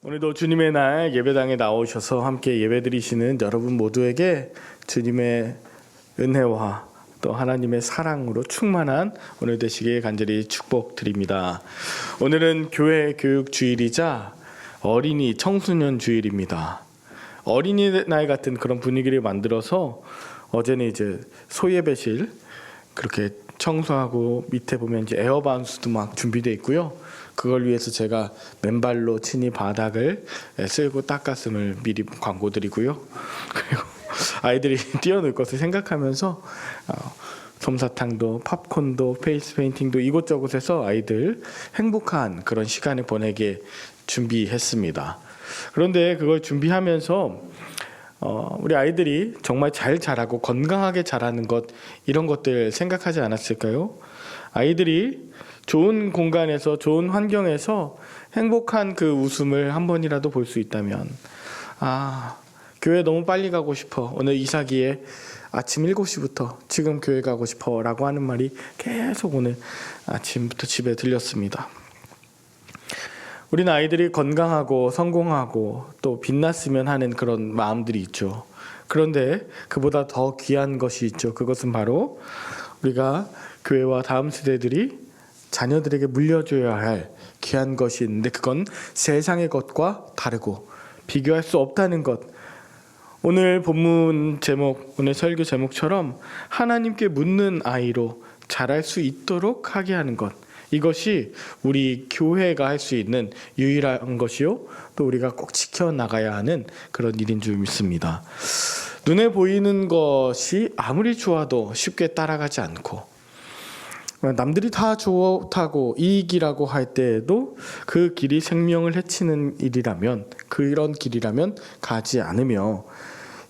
오늘도 주님의 날 예배당에 나오셔서 함께 예배드리시는 여러분 모두에게 주님의 은혜와 또 하나님의 사랑으로 충만한 오늘 되시기에 간절히 축복드립니다. 오늘은 교회 교육 주일이자 어린이 청소년 주일입니다. 어린이날 같은 그런 분위기를 만들어서 어제는 이제 소예배실 그렇게 청소하고 밑에 보면 이제 에어바운스도 막 준비되어 있고요. 그걸 위해서 제가 맨발로 친히 바닥을 쓸고 닦았음을 미리 광고드리고요. 그리고 아이들이 뛰어놀 것을 생각하면서 솜사탕도 팝콘도 페이스 페인팅도 이곳저곳에서 아이들 행복한 그런 시간을 보내게 준비했습니다. 그런데 그걸 준비하면서 우리 아이들이 정말 잘 자라고 건강하게 자라는 것 이런 것들 생각하지 않았을까요? 아이들이 좋은 공간에서 좋은 환경에서 행복한 그 웃음을 한 번이라도 볼 수 있다면 교회 너무 빨리 가고 싶어. 오늘 이사기에 아침 7시부터 지금 교회 가고 싶어 라고 하는 말이 계속 오늘 아침부터 집에 들렸습니다. 우리는 아이들이 건강하고 성공하고 또 빛났으면 하는 그런 마음들이 있죠. 그런데 그보다 더 귀한 것이 있죠. 그것은 바로 우리가 교회와 다음 세대들이 자녀들에게 물려줘야 할 귀한 것이 있는데 그건 세상의 것과 다르고 비교할 수 없다는 것. 오늘 본문 제목, 오늘 설교 제목처럼 하나님께 묻는 아이로 자랄 수 있도록 하게 하는 것. 이것이 우리 교회가 할 수 있는 유일한 것이요 또 우리가 꼭 지켜나가야 하는 그런 일인 줄 믿습니다. 눈에 보이는 것이 아무리 좋아도 쉽게 따라가지 않고 남들이 다 좋다고 이익이라고 할 때에도 그 길이 생명을 해치는 일이라면 그런 길이라면 가지 않으며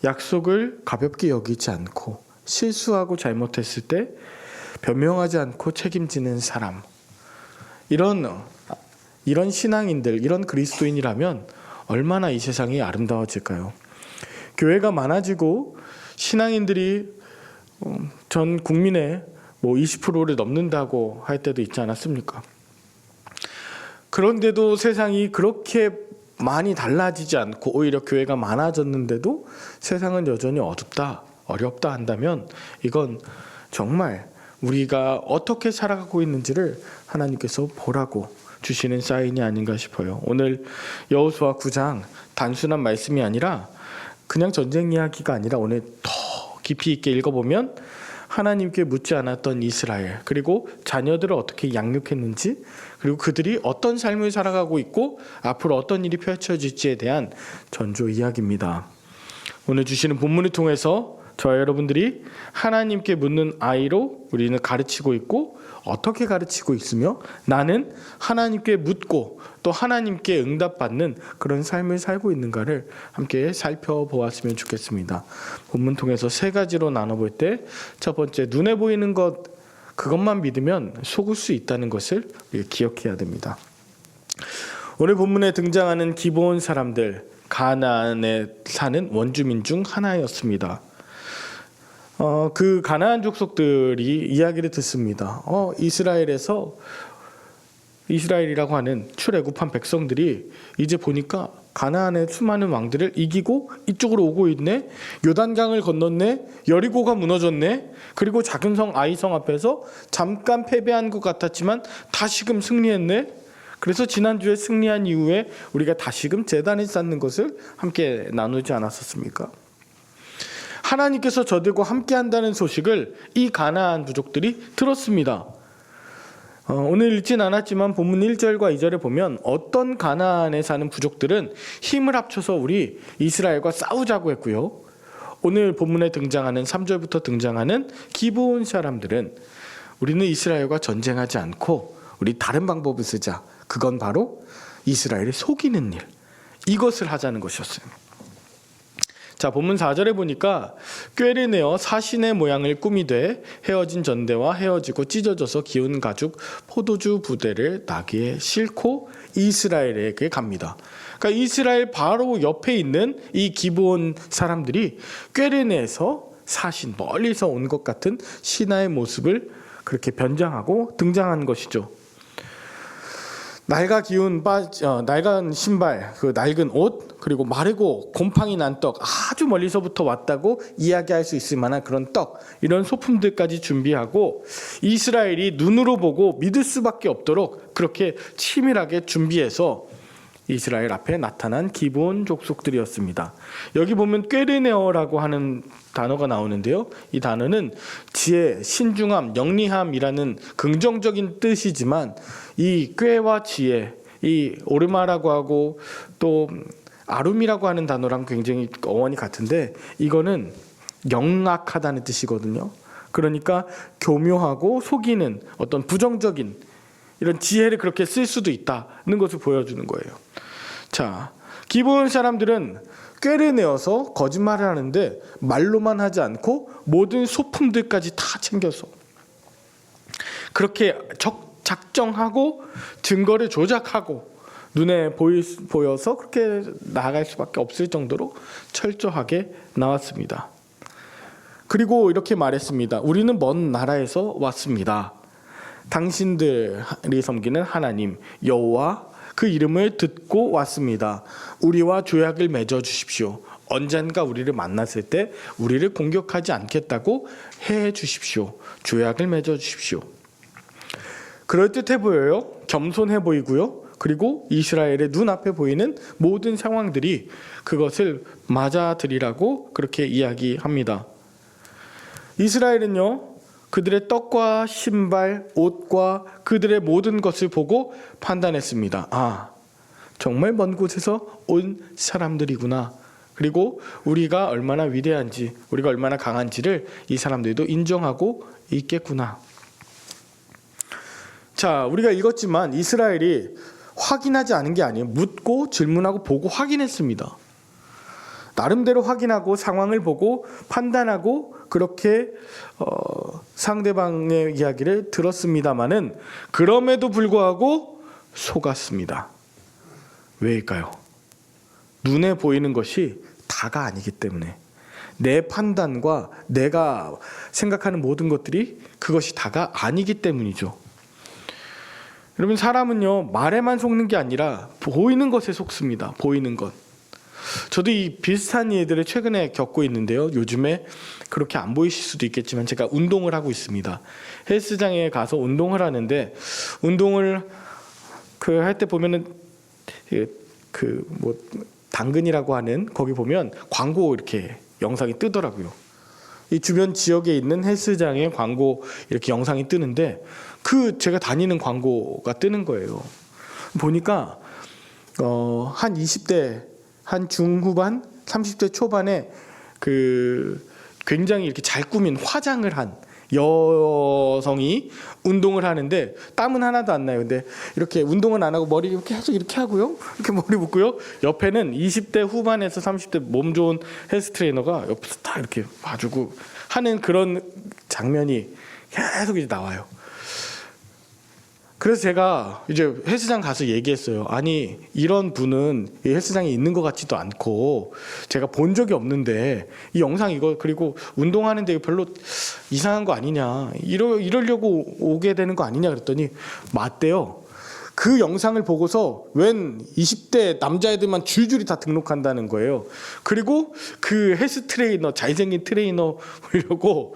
약속을 가볍게 여기지 않고 실수하고 잘못했을 때 변명하지 않고 책임지는 사람 이런 신앙인들 이런 그리스도인이라면 얼마나 이 세상이 아름다워질까요? 교회가 많아지고 신앙인들이 전 국민의 20%를 넘는다고 할 때도 있지 않았습니까? 그런데도 세상이 그렇게 많이 달라지지 않고 오히려 교회가 많아졌는데도 세상은 여전히 어둡다, 어렵다 한다면 이건 정말 우리가 어떻게 살아가고 있는지를 하나님께서 보라고 주시는 사인이 아닌가 싶어요. 오늘 여호수아 9장 단순한 말씀이 아니라 그냥 전쟁 이야기가 아니라 오늘 더 깊이 있게 읽어보면 하나님께 묻지 않았던 이스라엘 그리고 자녀들을 어떻게 양육했는지 그리고 그들이 어떤 삶을 살아가고 있고 앞으로 어떤 일이 펼쳐질지에 대한 전조 이야기입니다. 오늘 주시는 본문을 통해서 저와 여러분들이 하나님께 묻는 아이로 우리는 가르치고 있고 어떻게 가르치고 있으며 나는 하나님께 묻고 또 하나님께 응답받는 그런 삶을 살고 있는가를 함께 살펴보았으면 좋겠습니다. 본문 통해서 세 가지로 나눠볼 때 첫 번째, 눈에 보이는 것 그것만 믿으면 속을 수 있다는 것을 기억해야 됩니다. 오늘 본문에 등장하는 기브온 사람들 가나안에 사는 원주민 중 하나였습니다. 그 가나안 족속들이 이야기를 듣습니다. 이스라엘이라고 하는 출애굽한 백성들이 이제 보니까 가나안의 수많은 왕들을 이기고 이쪽으로 오고 있네. 요단강을 건넜네. 여리고가 무너졌네. 그리고 작은 성 아이성 앞에서 잠깐 패배한 것 같았지만 다시금 승리했네. 그래서 지난주에 승리한 이후에 우리가 다시금 제단을 쌓는 것을 함께 나누지 않았었습니까? 하나님께서 저들과 함께 한다는 소식을 이 가나안 부족들이 들었습니다. 오늘 읽진 않았지만 본문 1절과 2절에 보면 어떤 가나안에 사는 부족들은 힘을 합쳐서 우리 이스라엘과 싸우자고 했고요. 오늘 본문에 등장하는 3절부터 등장하는 기브온 사람들은 우리는 이스라엘과 전쟁하지 않고 우리 다른 방법을 쓰자. 그건 바로 이스라엘을 속이는 일. 이것을 하자는 것이었어요. 자, 본문 4절에 보니까 꾀를 내어 사신의 모양을 꾸미되 헤어진 전대와 헤어지고 찢어져서 기운 가죽 포도주 부대를 나귀에 싣고 이스라엘에게 갑니다. 그러니까 이스라엘 바로 옆에 있는 이 기브온 사람들이 꾀를 내서 사신, 멀리서 온 것 같은 신하의 모습을 그렇게 변장하고 등장한 것이죠. 낡은 신발, 그 낡은 옷, 그리고 마르고 곰팡이 난 떡, 아주 멀리서부터 왔다고 이야기할 수 있을 만한 그런 떡, 이런 소품들까지 준비하고 이스라엘이 눈으로 보고 믿을 수밖에 없도록 그렇게 치밀하게 준비해서 이스라엘 앞에 나타난 기브온 족속들이었습니다. 여기 보면 꾀르네어라고 하는 단어가 나오는데요. 이 단어는 지혜, 신중함, 영리함이라는 긍정적인 뜻이지만 이 꾀와 지혜, 이 오르마라고 하고 또 아룸이라고 하는 단어랑 굉장히 어원이 같은데 이거는 영악하다는 뜻이거든요. 그러니까 교묘하고 속이는 어떤 부정적인 이런 지혜를 그렇게 쓸 수도 있다는 것을 보여주는 거예요. 자, 기브온 사람들은 꾀를 내어서 거짓말을 하는데 말로만 하지 않고 모든 소품들까지 다 챙겨서 그렇게 작정하고 증거를 조작하고 눈에 보여서 그렇게 나아갈 수밖에 없을 정도로 철저하게 나왔습니다. 그리고 이렇게 말했습니다. 우리는 먼 나라에서 왔습니다. 당신들이 섬기는 하나님 여호와 그 이름을 듣고 왔습니다. 우리와 조약을 맺어 주십시오. 언젠가 우리를 만났을 때 우리를 공격하지 않겠다고 해 주십시오. 조약을 맺어 주십시오. 그럴듯해 보여요. 겸손해 보이고요. 그리고 이스라엘의 눈앞에 보이는 모든 상황들이 그것을 맞아들이라고 그렇게 이야기합니다. 이스라엘은요, 그들의 떡과 신발, 옷과 그들의 모든 것을 보고 판단했습니다. 아, 정말 먼 곳에서 온 사람들이구나. 그리고 우리가 얼마나 위대한지, 우리가 얼마나 강한지를 이 사람들도 인정하고 있겠구나. 자, 우리가 읽었지만 이스라엘이 확인하지 않은 게 아니에요. 묻고 질문하고 보고 확인했습니다. 나름대로 확인하고 상황을 보고 판단하고 그렇게 상대방의 이야기를 들었습니다마는 그럼에도 불구하고 속았습니다. 왜일까요? 눈에 보이는 것이 다가 아니기 때문에 내 판단과 내가 생각하는 모든 것들이 그것이 다가 아니기 때문이죠. 여러분, 사람은요 말에만 속는 게 아니라 보이는 것에 속습니다. 보이는 것. 저도 이 비슷한 일들을 최근에 겪고 있는데요. 요즘에 그렇게 안 보이실 수도 있겠지만 제가 운동을 하고 있습니다. 헬스장에 가서 운동을 하는데 운동을 할 때 보면은 당근이라고 하는 거기 보면 광고 이렇게 영상이 뜨더라고요. 이 주변 지역에 있는 헬스장에 광고 이렇게 영상이 뜨는데 제가 다니는 광고가 뜨는 거예요. 보니까 한 20대 한 중후반 30대 초반에 굉장히 이렇게 잘 꾸민 화장을 한 여성이 운동을 하는데 땀은 하나도 안 나요. 근데 이렇게 운동은 안 하고 머리 계속 이렇게 하고요. 이렇게 머리 묶고요. 옆에는 20대 후반에서 30대 몸 좋은 헬스 트레이너가 옆에서 다 이렇게 봐주고 하는 그런 장면이 계속 이제 나와요. 그래서 제가 이제 헬스장 가서 얘기했어요. 아니, 이런 분은 이 헬스장에 있는 것 같지도 않고 제가 본 적이 없는데 이 영상 이거 그리고 운동하는데 이거 별로 이상한 거 아니냐, 이러려고 오게 되는 거 아니냐 그랬더니 맞대요. 그 영상을 보고서 웬 20대 남자애들만 줄줄이 다 등록한다는 거예요. 그리고 그 헬스 트레이너, 잘생긴 트레이너 보려고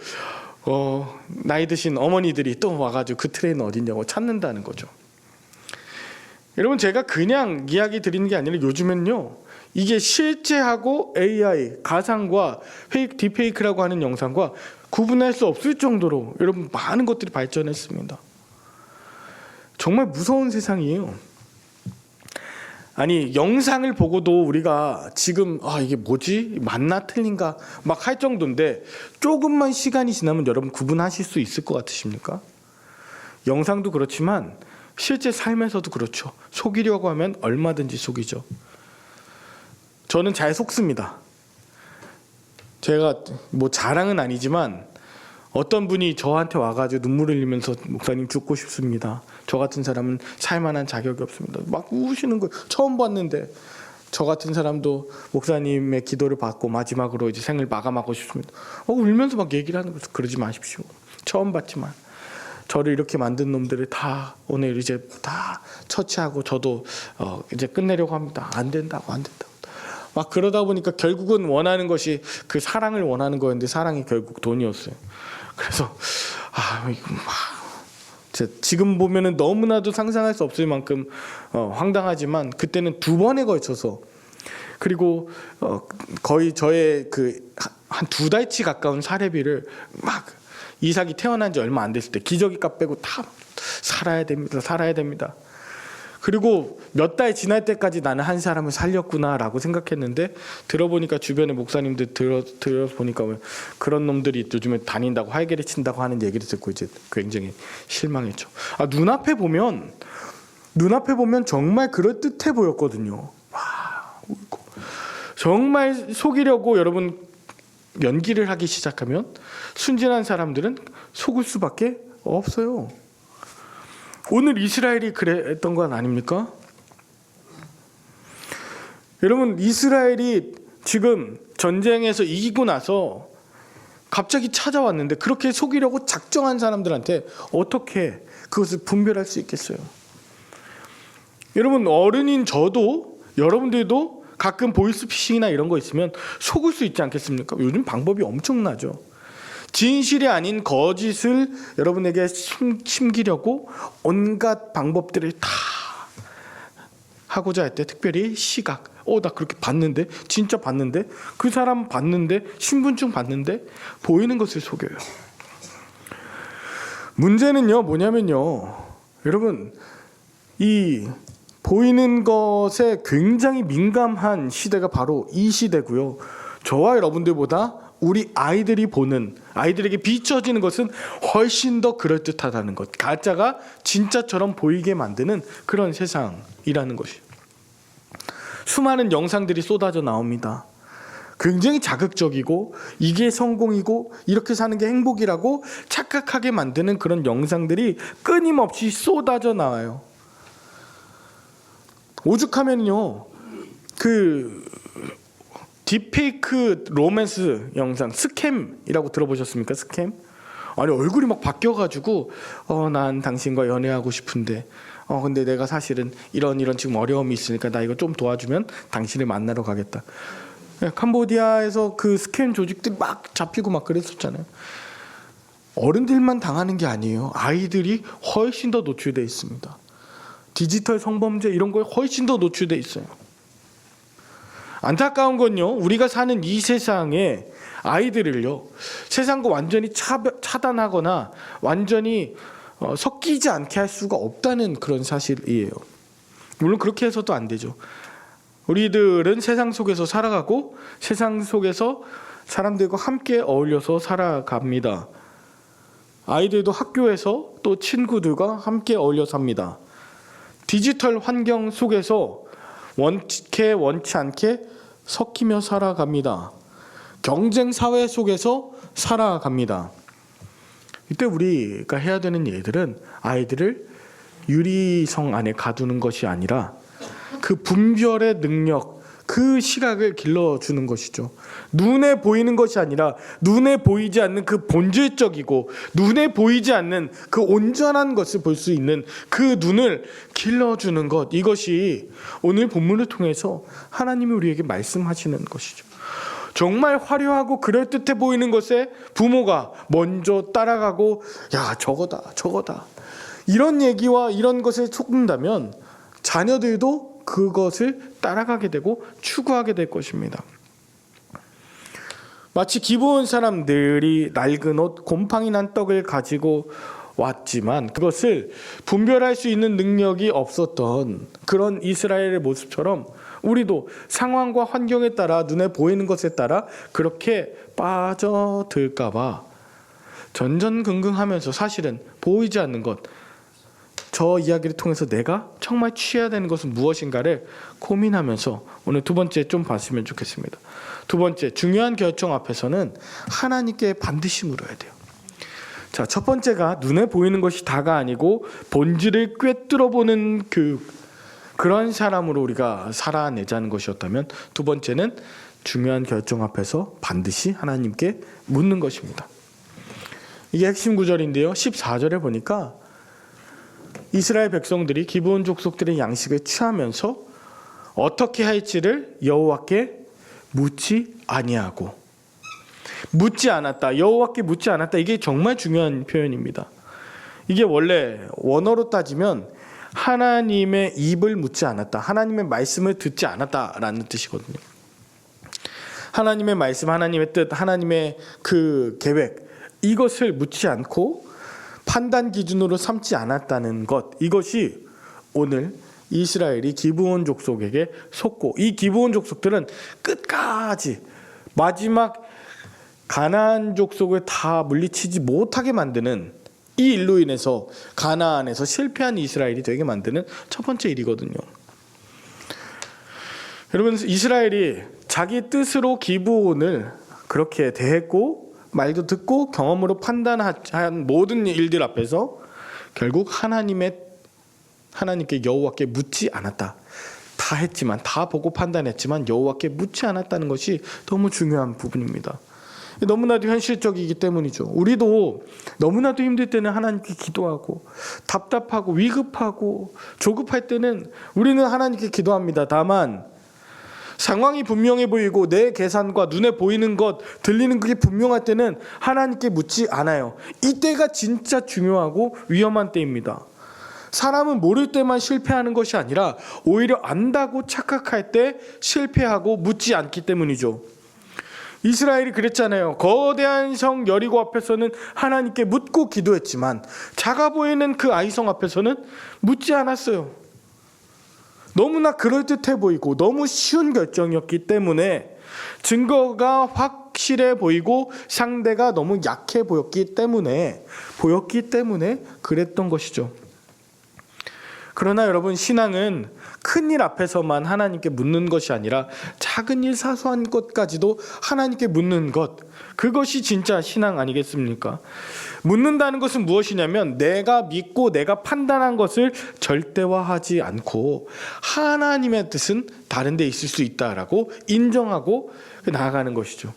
나이 드신 어머니들이 또 와가지고 그 트레이너 어딨냐고 찾는다는 거죠. 여러분, 제가 그냥 이야기 드리는 게 아니라 요즘엔요 이게 실제하고 AI, 가상과 딥페이크라고 하는 영상과 구분할 수 없을 정도로 여러분 많은 것들이 발전했습니다. 정말 무서운 세상이에요. 아니, 영상을 보고도 우리가 지금 이게 뭐지? 맞나 틀린가? 막 할 정도인데 조금만 시간이 지나면 여러분 구분하실 수 있을 것 같으십니까? 영상도 그렇지만 실제 삶에서도 그렇죠. 속이려고 하면 얼마든지 속이죠. 저는 잘 속습니다. 제가 자랑은 아니지만 어떤 분이 저한테 와가지고 눈물을 흘리면서 목사님 죽고 싶습니다. 저 같은 사람은 살만한 자격이 없습니다. 막 우시는 거예요. 처음 봤는데 저 같은 사람도 목사님의 기도를 받고 마지막으로 이제 생을 마감하고 싶습니다. 울면서 막 얘기를 하는 거죠. 그러지 마십시오. 처음 봤지만 저를 이렇게 만든 놈들을 다 오늘 이제 다 처치하고 저도 이제 끝내려고 합니다. 안 된다고. 막 그러다 보니까 결국은 원하는 것이 그 사랑을 원하는 거였는데 사랑이 결국 돈이었어요. 그래서 이거 지금 보면은 너무나도 상상할 수 없을 만큼 황당하지만 그때는 2번에 걸쳐서, 그리고 거의 저의 그 한 2달치 가까운 사례비를 막 이삭이 태어난 지 얼마 안 됐을 때 기저귀 값 빼고 다 살아야 됩니다. 그리고 몇 달 지날 때까지 나는 한 사람을 살렸구나라고 생각했는데, 들어보니까 주변의 목사님들 들어보니까 그런 놈들이 요즘에 다닌다고 활개를 친다고 하는 얘기를 듣고 이제 굉장히 실망했죠. 눈앞에 보면 정말 그럴듯해 보였거든요. 정말 속이려고 여러분 연기를 하기 시작하면 순진한 사람들은 속을 수밖에 없어요. 오늘 이스라엘이 그랬던 건 아닙니까? 여러분, 이스라엘이 지금 전쟁에서 이기고 나서 갑자기 찾아왔는데 그렇게 속이려고 작정한 사람들한테 어떻게 그것을 분별할 수 있겠어요? 여러분, 어른인 저도, 여러분들도 가끔 보이스피싱이나 이런 거 있으면 속을 수 있지 않겠습니까? 요즘 방법이 엄청나죠. 진실이 아닌 거짓을 여러분에게 심기려고 온갖 방법들을 다 하고자 할 때, 특별히 시각, 나 그렇게 봤는데, 진짜 봤는데, 그 사람 봤는데, 신분증 봤는데, 보이는 것을 속여요. 문제는요, 뭐냐면요, 여러분, 이 보이는 것에 굉장히 민감한 시대가 바로 이 시대고요. 저와 여러분들보다 우리 아이들이 보는, 아이들에게 비춰지는 것은 훨씬 더 그럴듯하다는 것, 가짜가 진짜처럼 보이게 만드는 그런 세상이라는 것이죠. 수많은 영상들이 쏟아져 나옵니다. 굉장히 자극적이고 이게 성공이고 이렇게 사는 게 행복이라고 착각하게 만드는 그런 영상들이 끊임없이 쏟아져 나와요. 오죽하면요, 그 딥페이크 로맨스 영상, 스캠이라고 들어보셨습니까? 스캠? 아니, 얼굴이 막 바뀌어가지고 난 당신과 연애하고 싶은데 근데 내가 사실은 이런 지금 어려움이 있으니까 나 이거 좀 도와주면 당신을 만나러 가겠다. 캄보디아에서 그 스캠 조직들이 막 잡히고 막 그랬었잖아요. 어른들만 당하는 게 아니에요. 아이들이 훨씬 더 노출되어 있습니다. 디지털 성범죄 이런 거에 훨씬 더 노출되어 있어요. 안타까운 건요, 우리가 사는 이 세상에 아이들을요, 세상과 완전히 차단하거나 완전히 섞이지 않게 할 수가 없다는 그런 사실이에요. 물론 그렇게 해서도 안 되죠. 우리들은 세상 속에서 살아가고 세상 속에서 사람들과 함께 어울려서 살아갑니다. 아이들도 학교에서 또 친구들과 함께 어울려 삽니다. 디지털 환경 속에서 원치 않게 섞이며 살아갑니다. 경쟁 사회 속에서 살아갑니다. 이때 우리가 해야 되는 일들은 아이들을 유리성 안에 가두는 것이 아니라 그 분별의 능력, 그 시각을 길러주는 것이죠. 눈에 보이는 것이 아니라 눈에 보이지 않는 그 본질적이고 눈에 보이지 않는 그 온전한 것을 볼 수 있는 그 눈을 길러주는 것, 이것이 오늘 본문을 통해서 하나님이 우리에게 말씀하시는 것이죠. 정말 화려하고 그럴듯해 보이는 것에 부모가 먼저 따라가고 야, 저거다 이런 얘기와 이런 것에 속는다면 자녀들도 그것을 따라가게 되고 추구하게 될 것입니다. 마치 기브온 사람들이 낡은 옷, 곰팡이 난 떡을 가지고 왔지만 그것을 분별할 수 있는 능력이 없었던 그런 이스라엘의 모습처럼 우리도 상황과 환경에 따라 눈에 보이는 것에 따라 그렇게 빠져들까 봐 전전긍긍하면서 사실은 보이지 않는 것, 저 이야기를 통해서 내가 정말 취해야 되는 것은 무엇인가를 고민하면서 오늘 2번째 좀 봤으면 좋겠습니다. 2번째, 중요한 결정 앞에서는 하나님께 반드시 물어야 돼요. 자, 첫 번째가 눈에 보이는 것이 다가 아니고 본질을 꿰뚫어보는 그런 사람으로 우리가 살아내자는 것이었다면, 2번째는 중요한 결정 앞에서 반드시 하나님께 묻는 것입니다. 이게 핵심 구절인데요. 14절에 보니까 이스라엘 백성들이 기브온 족속들의 양식을 취하면서 어떻게 할지를 여호와께 묻지 아니하고, 묻지 않았다, 여호와께 묻지 않았다. 이게 정말 중요한 표현입니다. 이게 원래 원어로 따지면 하나님의 입을 묻지 않았다, 하나님의 말씀을 듣지 않았다라는 뜻이거든요. 하나님의 말씀, 하나님의 뜻, 하나님의 그 계획, 이것을 묻지 않고 판단 기준으로 삼지 않았다는 것, 이것이 오늘 이스라엘이 기브온 족속에게 속고, 이 기브온 족속들은 끝까지 마지막 가나안 족속을 다 물리치지 못하게 만드는, 이 일로 인해서 가나안에서 실패한 이스라엘이 되게 만드는 첫 번째 일이거든요. 여러분, 이스라엘이 자기 뜻으로 기브온을 그렇게 대했고 말도 듣고 경험으로 판단한 모든 일들 앞에서 결국 하나님께 여호와께 묻지 않았다. 다 했지만, 다 보고 판단했지만 여호와께 묻지 않았다는 것이 너무 중요한 부분입니다. 너무나도 현실적이기 때문이죠. 우리도 너무나도 힘들 때는 하나님께 기도하고, 답답하고 위급하고 조급할 때는 우리는 하나님께 기도합니다. 다만 상황이 분명해 보이고 내 계산과 눈에 보이는 것, 들리는 그게 분명할 때는 하나님께 묻지 않아요. 이때가 진짜 중요하고 위험한 때입니다. 사람은 모를 때만 실패하는 것이 아니라 오히려 안다고 착각할 때 실패하고 묻지 않기 때문이죠. 이스라엘이 그랬잖아요. 거대한 성 여리고 앞에서는 하나님께 묻고 기도했지만 작아 보이는 그 아이성 앞에서는 묻지 않았어요. 너무나 그럴듯해 보이고 너무 쉬운 결정이었기 때문에, 증거가 확실해 보이고 상대가 너무 약해 보였기 때문에 그랬던 것이죠. 그러나 여러분, 신앙은 큰 일 앞에서만 하나님께 묻는 것이 아니라 작은 일, 사소한 것까지도 하나님께 묻는 것, 그것이 진짜 신앙 아니겠습니까? 묻는다는 것은 무엇이냐면 내가 믿고 내가 판단한 것을 절대화하지 않고 하나님의 뜻은 다른 데 있을 수 있다라고 인정하고 나아가는 것이죠.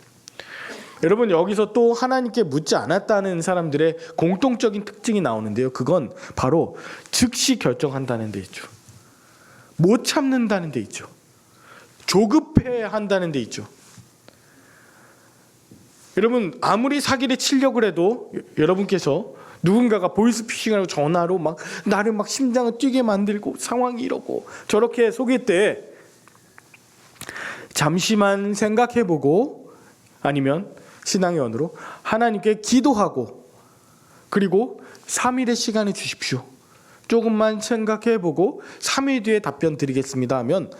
여러분, 여기서 또 하나님께 묻지 않았다는 사람들의 공통적인 특징이 나오는데요. 그건 바로 즉시 결정한다는 데 있죠. 못 참는다는 데 있죠. 조급해 한다는 데 있죠. 여러분, 아무리 사기를 치려고 해도 여러분께서 누군가가 보이스피싱하고 전화로 막 나를 막 심장을 뛰게 만들고 상황이 이러고 저렇게 속일 때 잠시만 생각해보고, 아니면 신앙의 언어로 하나님께 기도하고, 그리고 3일의 시간을 주십시오, 조금만 생각해보고 3일 뒤에 답변 드리겠습니다 하면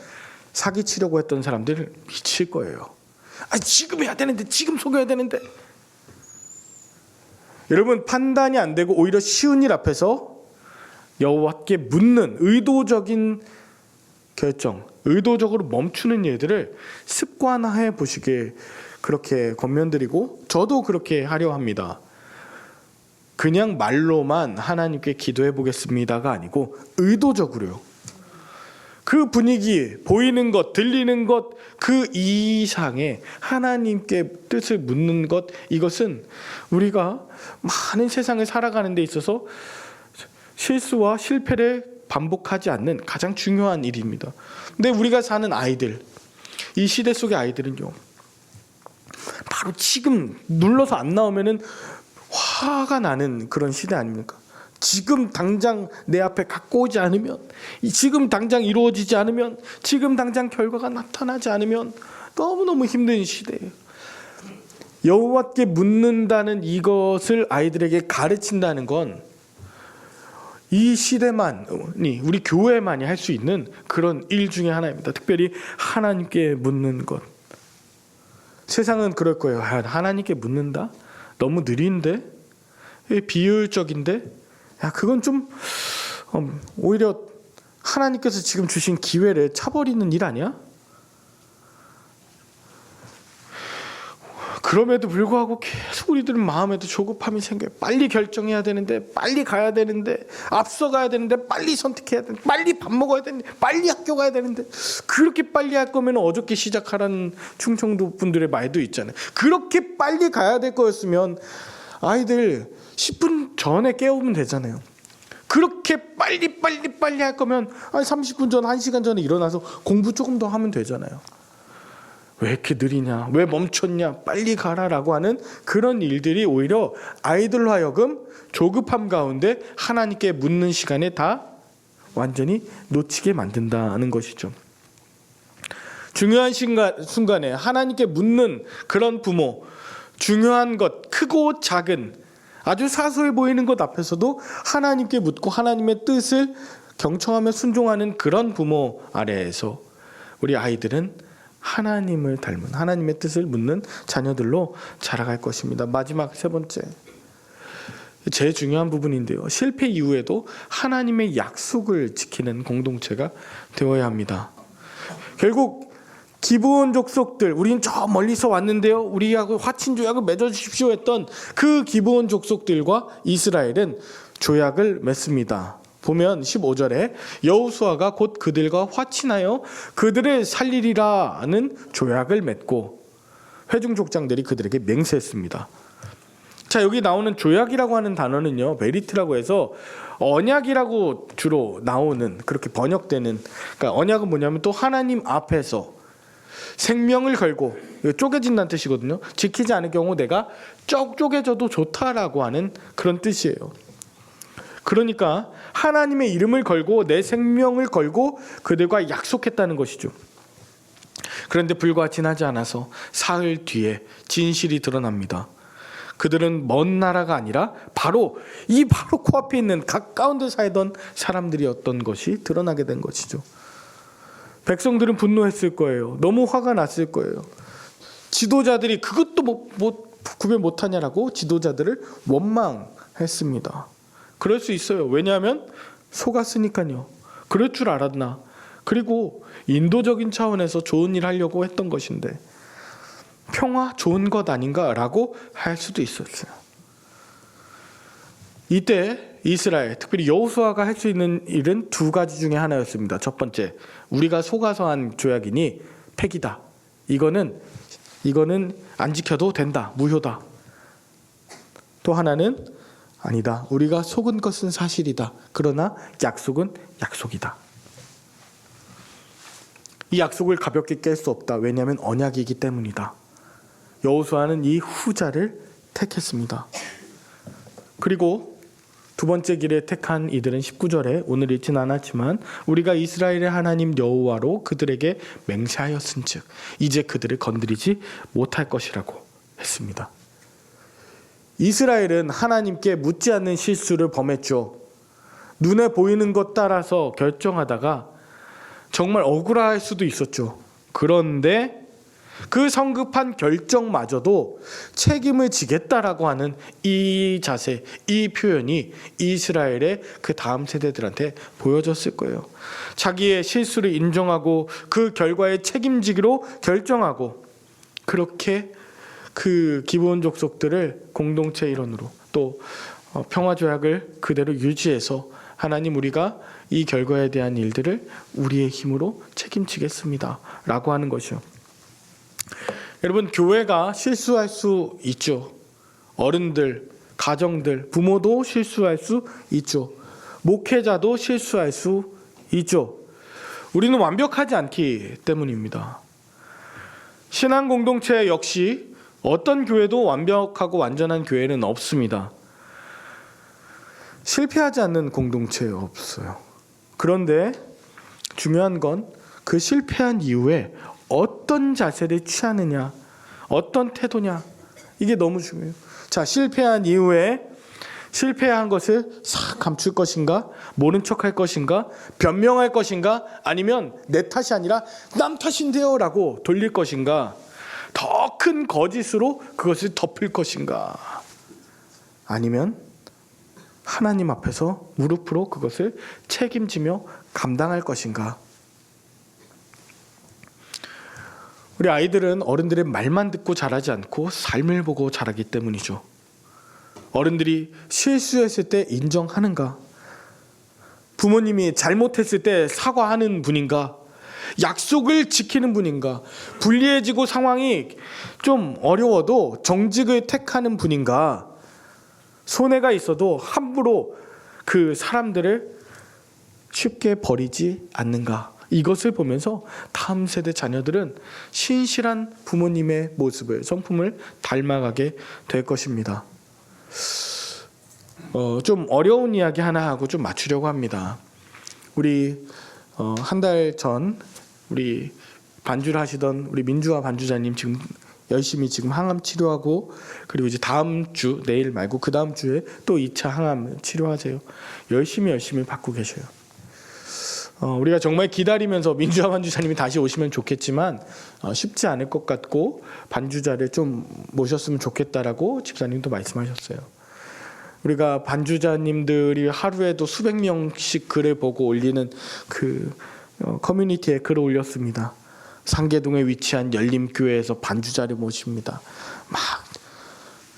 사기치려고 했던 사람들 미칠 거예요. 지금 해야 되는데, 지금 속여야 되는데. 여러분, 판단이 안 되고 오히려 쉬운 일 앞에서 여호와께 묻는 의도적인 결정, 의도적으로 멈추는 일들을 습관화해 보시길 그렇게 권면드리고, 저도 그렇게 하려 합니다. 그냥 말로만 하나님께 기도해 보겠습니다가 아니고 의도적으로요. 그 분위기, 보이는 것, 들리는 것, 그 이상의 하나님께 뜻을 묻는 것, 이것은 우리가 많은 세상을 살아가는 데 있어서 실수와 실패를 반복하지 않는 가장 중요한 일입니다. 근데 우리가 사는 아이들, 이 시대 속의 아이들은요, 바로 지금 눌러서 안 나오면은 화가 나는 그런 시대 아닙니까? 지금 당장 내 앞에 갖고 오지 않으면, 지금 당장 이루어지지 않으면, 지금 당장 결과가 나타나지 않으면 너무너무 힘든 시대예요. 여호와께 묻는다는 이것을 아이들에게 가르친다는 건 이 시대만이, 우리 교회만이 할 수 있는 그런 일 중에 하나입니다. 특별히 하나님께 묻는 것. 세상은 그럴 거예요. 하나님께 묻는다? 너무 느린데? 비효율적인데? 그건 좀 오히려 하나님께서 지금 주신 기회를 차버리는 일 아니야? 그럼에도 불구하고 계속 우리들은 마음에도 조급함이 생겨요. 빨리 결정해야 되는데, 빨리 가야 되는데, 앞서가야 되는데, 빨리 선택해야 되는데, 빨리 밥 먹어야 되는데, 빨리 학교 가야 되는데, 그렇게 빨리 할 거면 어저께 시작하라는 충청도 분들의 말도 있잖아요. 그렇게 빨리 가야 될 거였으면 아이들 10분 전에 깨우면 되잖아요. 그렇게 빨리 할 거면 30분 전, 1시간 전에 일어나서 공부 조금 더 하면 되잖아요. 왜 이렇게 느리냐? 왜 멈췄냐? 빨리 가라라고 하는 그런 일들이 오히려 아이들로 하여금 조급함 가운데 하나님께 묻는 시간에 다 완전히 놓치게 만든다는 것이죠. 중요한 순간에 하나님께 묻는 그런 부모, 중요한 것, 크고 작은 아주 사소해 보이는 것 앞에서도 하나님께 묻고 하나님의 뜻을 경청하며 순종하는 그런 부모 아래에서 우리 아이들은 하나님을 닮은 하나님의 뜻을 묻는 자녀들로 자라갈 것입니다. 마지막 세 번째, 제일 중요한 부분인데요. 실패 이후에도 하나님의 약속을 지키는 공동체가 되어야 합니다. 결국 기브온 족속들, 우린 저 멀리서 왔는데요, 우리하고 화친 조약을 맺어주십시오 했던 그 기브온 족속들과 이스라엘은 조약을 맺습니다. 보면 15절에 여호수아가 곧 그들과 화친하여 그들을 살리리라는 조약을 맺고 회중 족장들이 그들에게 맹세했습니다. 자, 여기 나오는 조약이라고 하는 단어는요, 베리트라고 해서 언약이라고 주로 나오는, 그렇게 번역되는, 그러니까 언약은 뭐냐면 또 하나님 앞에서 생명을 걸고, 쪼개진다는 뜻이거든요. 지키지 않을 경우 내가 쪼개져도 좋다라고 하는 그런 뜻이에요. 그러니까 하나님의 이름을 걸고 내 생명을 걸고 그들과 약속했다는 것이죠. 그런데 불과 지나지 않아서 사흘 뒤에 진실이 드러납니다. 그들은 먼 나라가 아니라 바로 코앞에 있는 가까운 데 살던 사람들이었던 것이 드러나게 된 것이죠. 백성들은 분노했을 거예요. 너무 화가 났을 거예요. 지도자들이 그것도 구별 못하냐라고 지도자들을 원망했습니다. 그럴 수 있어요. 왜냐하면 속았으니까요. 그럴 줄 알았나. 그리고 인도적인 차원에서 좋은 일 하려고 했던 것인데 평화 좋은 것 아닌가라고 할 수도 있었어요. 이때 이스라엘, 특별히 여호수아가 할 수 있는 일은 두 가지 중에 하나였습니다. 첫 번째, 우리가 속아서 한 조약이니 폐기다. 이거는 안 지켜도 된다. 무효다. 또 하나는 아니다. 우리가 속은 것은 사실이다. 그러나 약속은 약속이다. 이 약속을 가볍게 깰 수 없다. 왜냐하면 언약이기 때문이다. 여호수아는 이 후자를 택했습니다. 그리고 두 번째 길에 택한 이들은 19절에 오늘 읽진 않았지만 우리가 이스라엘의 하나님 여호와로 그들에게 맹세하였은즉 이제 그들을 건드리지 못할 것이라고 했습니다. 이스라엘은 하나님께 묻지 않는 실수를 범했죠. 눈에 보이는 것 따라서 결정하다가 정말 억울할 수도 있었죠. 그런데 그 성급한 결정마저도 책임을 지겠다라고 하는 이 자세, 이 표현이 이스라엘의 그 다음 세대들한테 보여졌을 거예요. 자기의 실수를 인정하고 그 결과에 책임지기로 결정하고 그렇게 그 기브온 족속들을 공동체 일원으로 또 평화조약을 그대로 유지해서 하나님 우리가 이 결과에 대한 일들을 우리의 힘으로 책임지겠습니다 라고 하는 것이요. 여러분, 교회가 실수할 수 있죠. 어른들, 가정들, 부모도 실수할 수 있죠. 목회자도 실수할 수 있죠. 우리는 완벽하지 않기 때문입니다. 신앙 공동체 역시 어떤 교회도 완벽하고 완전한 교회는 없습니다. 실패하지 않는 공동체 없어요. 그런데 중요한 건 그 실패한 이후에 어떤 자세를 취하느냐, 어떤 태도냐, 이게 너무 중요해요. 자, 실패한 이후에 실패한 것을 싹 감출 것인가, 모른 척할 것인가, 변명할 것인가, 아니면 내 탓이 아니라 남 탓인데요 라고 돌릴 것인가, 더 큰 거짓으로 그것을 덮을 것인가, 아니면 하나님 앞에서 무릎으로 그것을 책임지며 감당할 것인가. 우리 아이들은 어른들의 말만 듣고 자라지 않고 삶을 보고 자라기 때문이죠. 어른들이 실수했을 때 인정하는가? 부모님이 잘못했을 때 사과하는 분인가? 약속을 지키는 분인가? 불리해지고 상황이 좀 어려워도 정직을 택하는 분인가? 손해가 있어도 함부로 그 사람들을 쉽게 버리지 않는가. 이것을 보면서 다음 세대 자녀들은 신실한 부모님의 모습을, 성품을 닮아가게 될 것입니다. 좀 어려운 이야기 하나 하고 좀 맞추려고 합니다. 우리 한 달 전 우리 반주를 하시던 우리 민주화 반주자님 지금 열심히 지금 항암 치료하고, 그리고 이제 다음 주, 내일 말고 그 다음 주에 또 2차 항암 치료하세요. 열심히 받고 계셔요. 우리가 정말 기다리면서 민주화 반주자님이 다시 오시면 좋겠지만 쉽지 않을 것 같고 반주자를 좀 모셨으면 좋겠다라고 집사님도 말씀하셨어요. 우리가 반주자님들이 하루에도 수백 명씩 글을 보고 올리는 그 커뮤니티에 글을 올렸습니다. 상계동에 위치한 열림교회에서 반주자를 모십니다. 막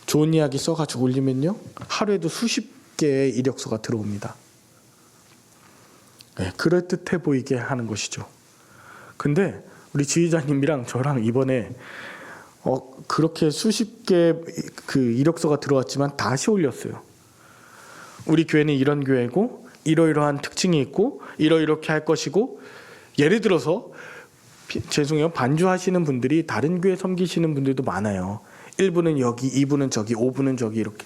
좋은 이야기 써가지고 올리면요, 하루에도 수십 개의 이력서가 들어옵니다. 네, 그럴듯해 보이게 하는 것이죠. 근데 우리 지휘자님이랑 저랑 이번에 그렇게 수십 개의 그 이력서가 들어왔지만 다시 올렸어요. 우리 교회는 이런 교회고 이러이러한 특징이 있고 이러이렇게 할 것이고, 예를 들어서 죄송해요, 반주하시는 분들이 다른 교회 섬기시는 분들도 많아요. 1부는 여기, 2부는 저기, 5부는 저기, 이렇게.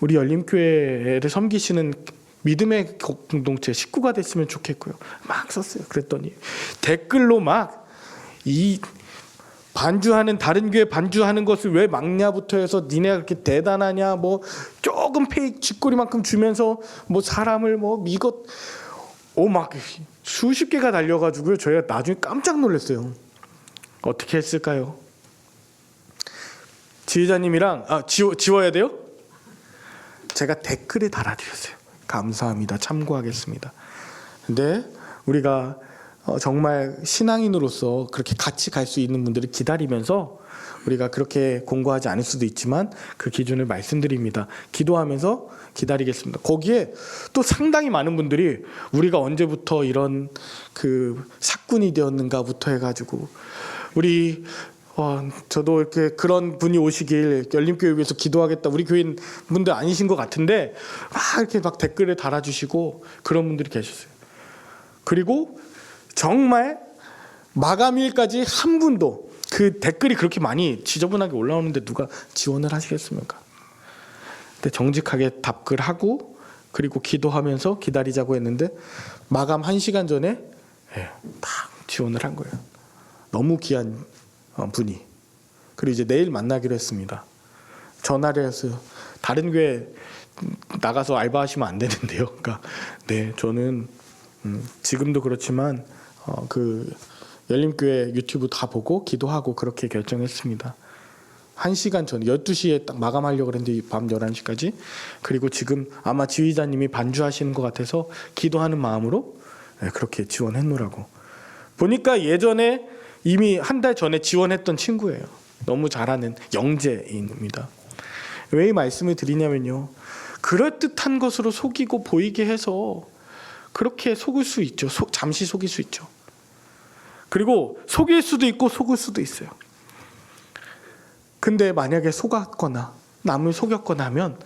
우리 열림교회를 섬기시는 믿음의 공동체 식구가 됐으면 좋겠고요. 막 썼어요. 그랬더니 댓글로 막 이 반주하는, 다른 교회 반주하는 것을 왜 막냐부터 해서 니네가 그렇게 대단하냐, 뭐 조금 페이크 쥐꼬리만큼 주면서 뭐 사람을 뭐 미것, 막 수십 개가 달려가지고요. 저희가 나중에 깜짝 놀랐어요. 어떻게 했을까요? 지휘자님이랑 지워야 돼요? 제가 댓글에 달아드렸어요. 감사합니다. 참고하겠습니다. 근데 우리가 정말 신앙인으로서 그렇게 같이 갈 수 있는 분들을 기다리면서 우리가 그렇게 공고하지 않을 수도 있지만 그 기준을 말씀드립니다. 기도하면서 기다리겠습니다. 거기에 또 상당히 많은 분들이 우리가 언제부터 이런 그 사꾼이 되었는가부터 해가지고 우리 저도 이렇게 그런 분이 오시길 열림교회 위해서 기도하겠다, 우리 교인 분들 아니신 것 같은데 막 이렇게 막 댓글을 달아주시고 그런 분들이 계셨어요. 그리고 정말 마감일까지 한 분도 그 댓글이 그렇게 많이 지저분하게 올라오는데 누가 지원을 하시겠습니까? 근데 정직하게 답글하고 그리고 기도하면서 기다리자고 했는데 마감 1시간 전에 다 지원을 한 거예요. 너무 귀한 분이. 그리고 이제 내일 만나기로 했습니다. 전화를 해서 다른 교회 나가서 알바하시면 안 되는데요. 그러니까 네, 저는 지금도 그렇지만 그 열림교회 유튜브 다 보고 기도하고 그렇게 결정했습니다. 1시간 전 12시에 딱 마감하려고 그랬는데 밤 11시까지. 그리고 지금 아마 지휘자님이 반주하시는 것 같아서 기도하는 마음으로 그렇게 지원했노라고. 보니까 예전에 이미 한 달 전에 지원했던 친구예요. 너무 잘하는 영재입니다. 왜 이 말씀을 드리냐면요, 그럴듯한 것으로 속이고 보이게 해서 그렇게 속을 수 있죠. 잠시 속일 수 있죠. 그리고 속일 수도 있고 속을 수도 있어요. 근데 만약에 속았거나 남을 속였거나 하면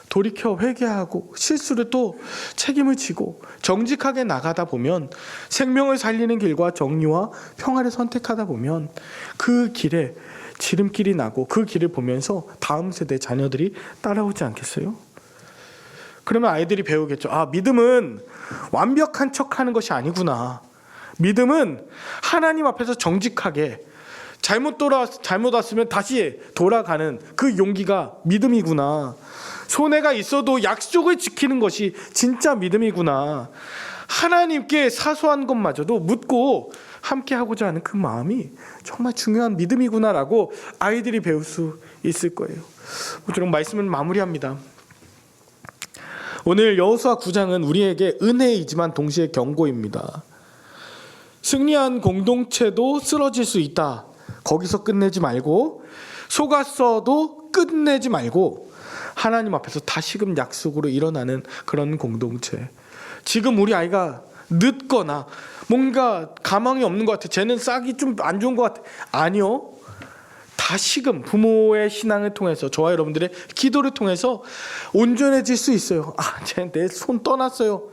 돌이켜 회개하고 실수를 또 책임을 지고 정직하게 나가다 보면, 생명을 살리는 길과 정의와 평화를 선택하다 보면 그 길에 지름길이 나고 그 길을 보면서 다음 세대 자녀들이 따라오지 않겠어요? 그러면 아이들이 배우겠죠. 믿음은 완벽한 척하는 것이 아니구나. 믿음은 하나님 앞에서 정직하게 잘못 왔으면 다시 돌아가는 그 용기가 믿음이구나. 손해가 있어도 약속을 지키는 것이 진짜 믿음이구나. 하나님께 사소한 것마저도 묻고 함께 하고자 하는 그 마음이 정말 중요한 믿음이구나라고 아이들이 배울 수 있을 거예요. 저는 말씀을 마무리합니다. 오늘 여호수아 9장은 우리에게 은혜이지만 동시에 경고입니다. 승리한 공동체도 쓰러질 수 있다. 거기서 끝내지 말고, 속았어도 끝내지 말고 하나님 앞에서 다시금 약속으로 일어나는 그런 공동체. 지금 우리 아이가 늦거나 뭔가 가망이 없는 것 같아, 쟤는 싹이 좀 안 좋은 것 같아, 아니요. 다시금 부모의 신앙을 통해서 저와 여러분들의 기도를 통해서 온전해질 수 있어요. 쟤 내 손 떠났어요.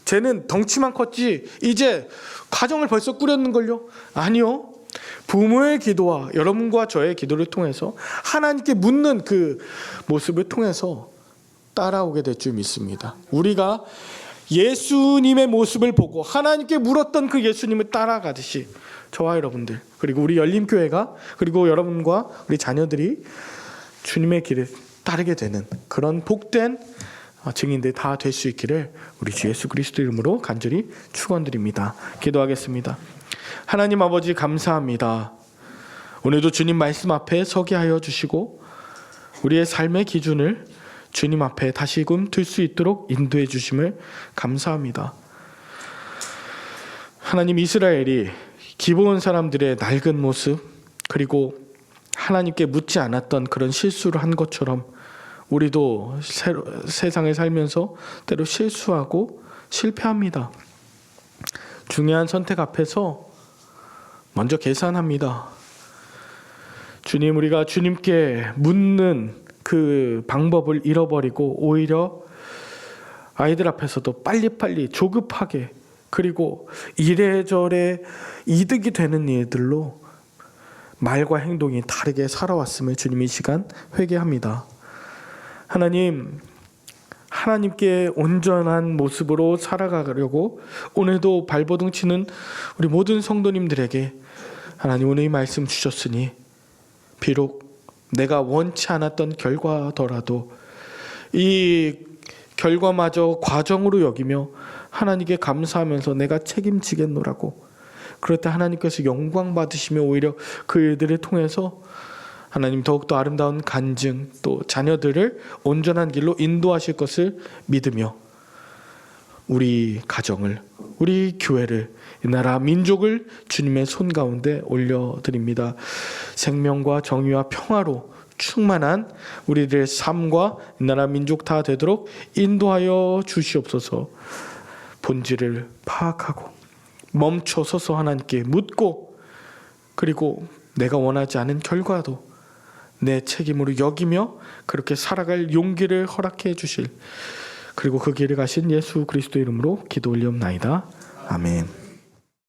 쟤는 덩치만 컸지 이제 가정을 벌써 꾸렸는걸요. 아니요. 부모의 기도와 여러분과 저의 기도를 통해서 하나님께 묻는 그 모습을 통해서 따라오게 될 줄 믿습니다. 우리가 예수님의 모습을 보고 하나님께 물었던 그 예수님을 따라가듯이 저와 여러분들 그리고 우리 열림교회가 그리고 여러분과 우리 자녀들이 주님의 길을 따르게 되는 그런 복된 증인들 다 될 수 있기를 우리 주 예수 그리스도 이름으로 간절히 축원드립니다. 기도하겠습니다. 하나님 아버지 감사합니다. 오늘도 주님 말씀 앞에 서게 하여 주시고 우리의 삶의 기준을 주님 앞에 다시금 둘 수 있도록 인도해 주심을 감사합니다. 하나님, 이스라엘이 기브온 사람들의 낡은 모습 그리고 하나님께 묻지 않았던 그런 실수를 한 것처럼 우리도 세상을 살면서 때로 실수하고 실패합니다. 중요한 선택 앞에서 먼저 계산합니다. 주님, 우리가 주님께 묻는 그 방법을 잃어버리고 오히려 아이들 앞에서도 빨리빨리 조급하게 그리고 이래저래 이득이 되는 일들로 말과 행동이 다르게 살아왔음을 주님 이 시간 회개합니다. 하나님, 하나님께 온전한 모습으로 살아가려고 오늘도 발버둥 치는 우리 모든 성도님들에게 하나님 오늘 이 말씀 주셨으니 비록 내가 원치 않았던 결과더라도 이 결과마저 과정으로 여기며 하나님께 감사하면서 내가 책임지겠노라고 그럴 때 하나님께서 영광 받으시며 오히려 그 일들을 통해서 하나님 더욱더 아름다운 간증 또 자녀들을 온전한 길로 인도하실 것을 믿으며 우리 가정을 우리 교회를 이 나라 민족을 주님의 손 가운데 올려드립니다. 생명과 정의와 평화로 충만한 우리들의 삶과 이 나라 민족 다 되도록 인도하여 주시옵소서. 본질을 파악하고 멈춰 서서 하나님께 묻고 그리고 내가 원하지 않은 결과도 내 책임으로 여기며 그렇게 살아갈 용기를 허락해 주실 그리고 그 길을 가신 예수 그리스도 이름으로 기도 올리옵나이다. 아멘.